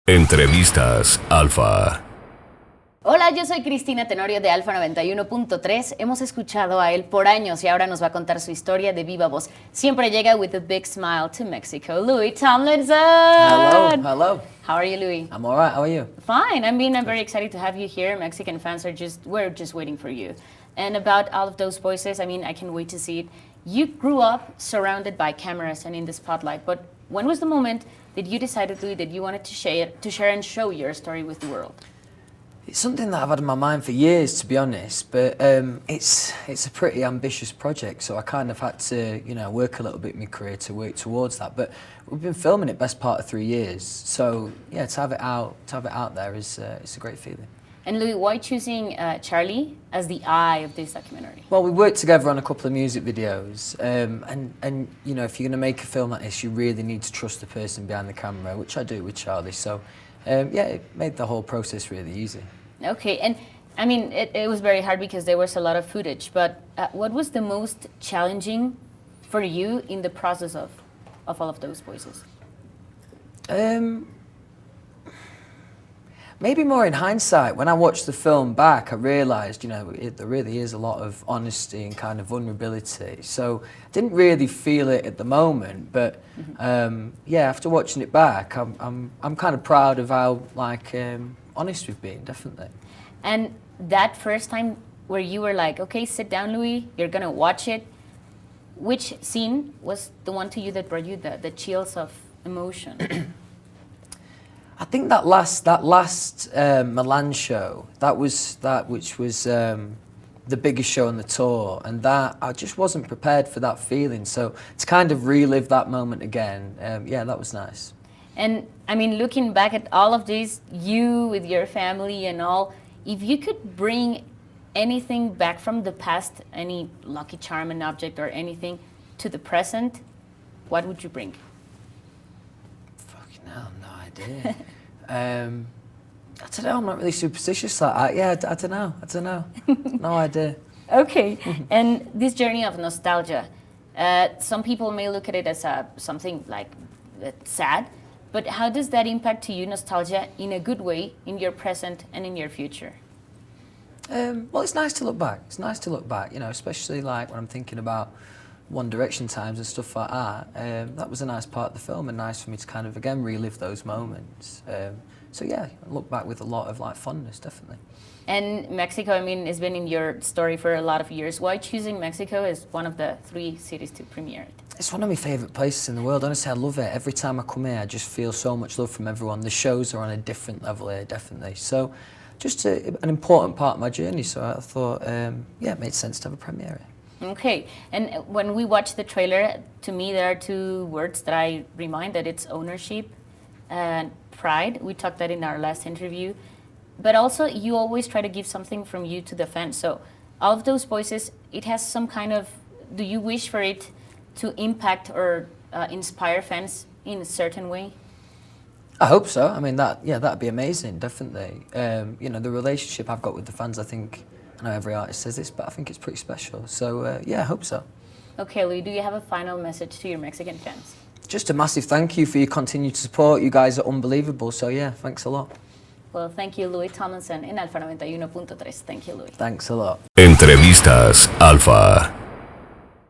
Entrevistas ALFA. Hola, yo soy Cristina Tenorio de ALFA 91.3. Hemos escuchado a él por años y ahora nos va a contar su historia de viva voz. Siempre llega with a big smile to Mexico. Louis Tomlinson. Hello. How are you, Louis? I'm all right. How are you? Fine. I'm very excited to have you here. Mexican fans we're just waiting for you. And about all of those voices, I can't wait to see it. You grew up surrounded by cameras and in the spotlight, but when was the moment that you decided, Louis, that you wanted to share and show your story with the world? It's something that I've had in my mind for years, to be honest. But it's a pretty ambitious project, so I kind of had to, work a little bit in my career to work towards that. But we've been filming it best part of 3 years, so yeah, to have it out there is it's a great feeling. And Louis, why choosing Charlie as the eye of this documentary? Well, we worked together on a couple of music videos, and if you're going to make a film like this, you really need to trust the person behind the camera, which I do with Charlie. So it made the whole process really easy. Okay, and it was very hard because there was a lot of footage, but what was the most challenging for you in the process of all of those voices? Maybe more in hindsight. When I watched the film back, I realised, there really is a lot of honesty and kind of vulnerability. So I didn't really feel it at the moment, but after watching it back, I'm kind of proud of how honest we've been, definitely. And that first time where you were like, okay, sit down, Louis, you're gonna watch it. Which scene was the one to you that brought you the chills of emotion? I think that last Milan show, which was the biggest show on the tour, and that I just wasn't prepared for that feeling. So to kind of relive that moment again, that was nice. And looking back at all of this, you with your family and all, if you could bring anything back from the past, any lucky charm, an object or anything, to the present, what would you bring? Fucking hell, no idea. I don't know, I'm not really superstitious like that. Yeah, I don't know. No idea. Okay, and this journey of nostalgia, some people may look at it as something like sad, but how does that impact to you, nostalgia, in a good way, in your present and in your future? Well, it's nice to look back. Especially like when I'm thinking about One Direction times and stuff like that. That was a nice part of the film and nice for me to kind of, again, relive those moments. I look back with a lot of fondness, definitely. And Mexico, has been in your story for a lot of years. Why choosing Mexico as one of the 3 cities to premiere it? It's one of my favourite places in the world. Honestly, I love it. Every time I come here, I just feel so much love from everyone. The shows are on a different level here, definitely. So just an important part of my journey. So I thought, it made sense to have a premiere here. Okay, and when we watch the trailer, to me there are 2 words that I remind that it's ownership and pride. We talked that in our last interview. But also, you always try to give something from you to the fans. So all of those voices, it has some kind of, do you wish for it to impact or inspire fans in a certain way? I hope so. That'd be amazing, definitely. The relationship I've got with the fans, I think, I know every artist says this, but I think it's pretty special. So, I hope so. Okay, Louis, do you have a final message to your Mexican fans? Just a massive thank you for your continued support. You guys are unbelievable. So, thanks a lot. Well, thank you, Louis Tomlinson, in ALFA 91.3. Thank you, Louis. Thanks a lot. Entrevistas ALFA.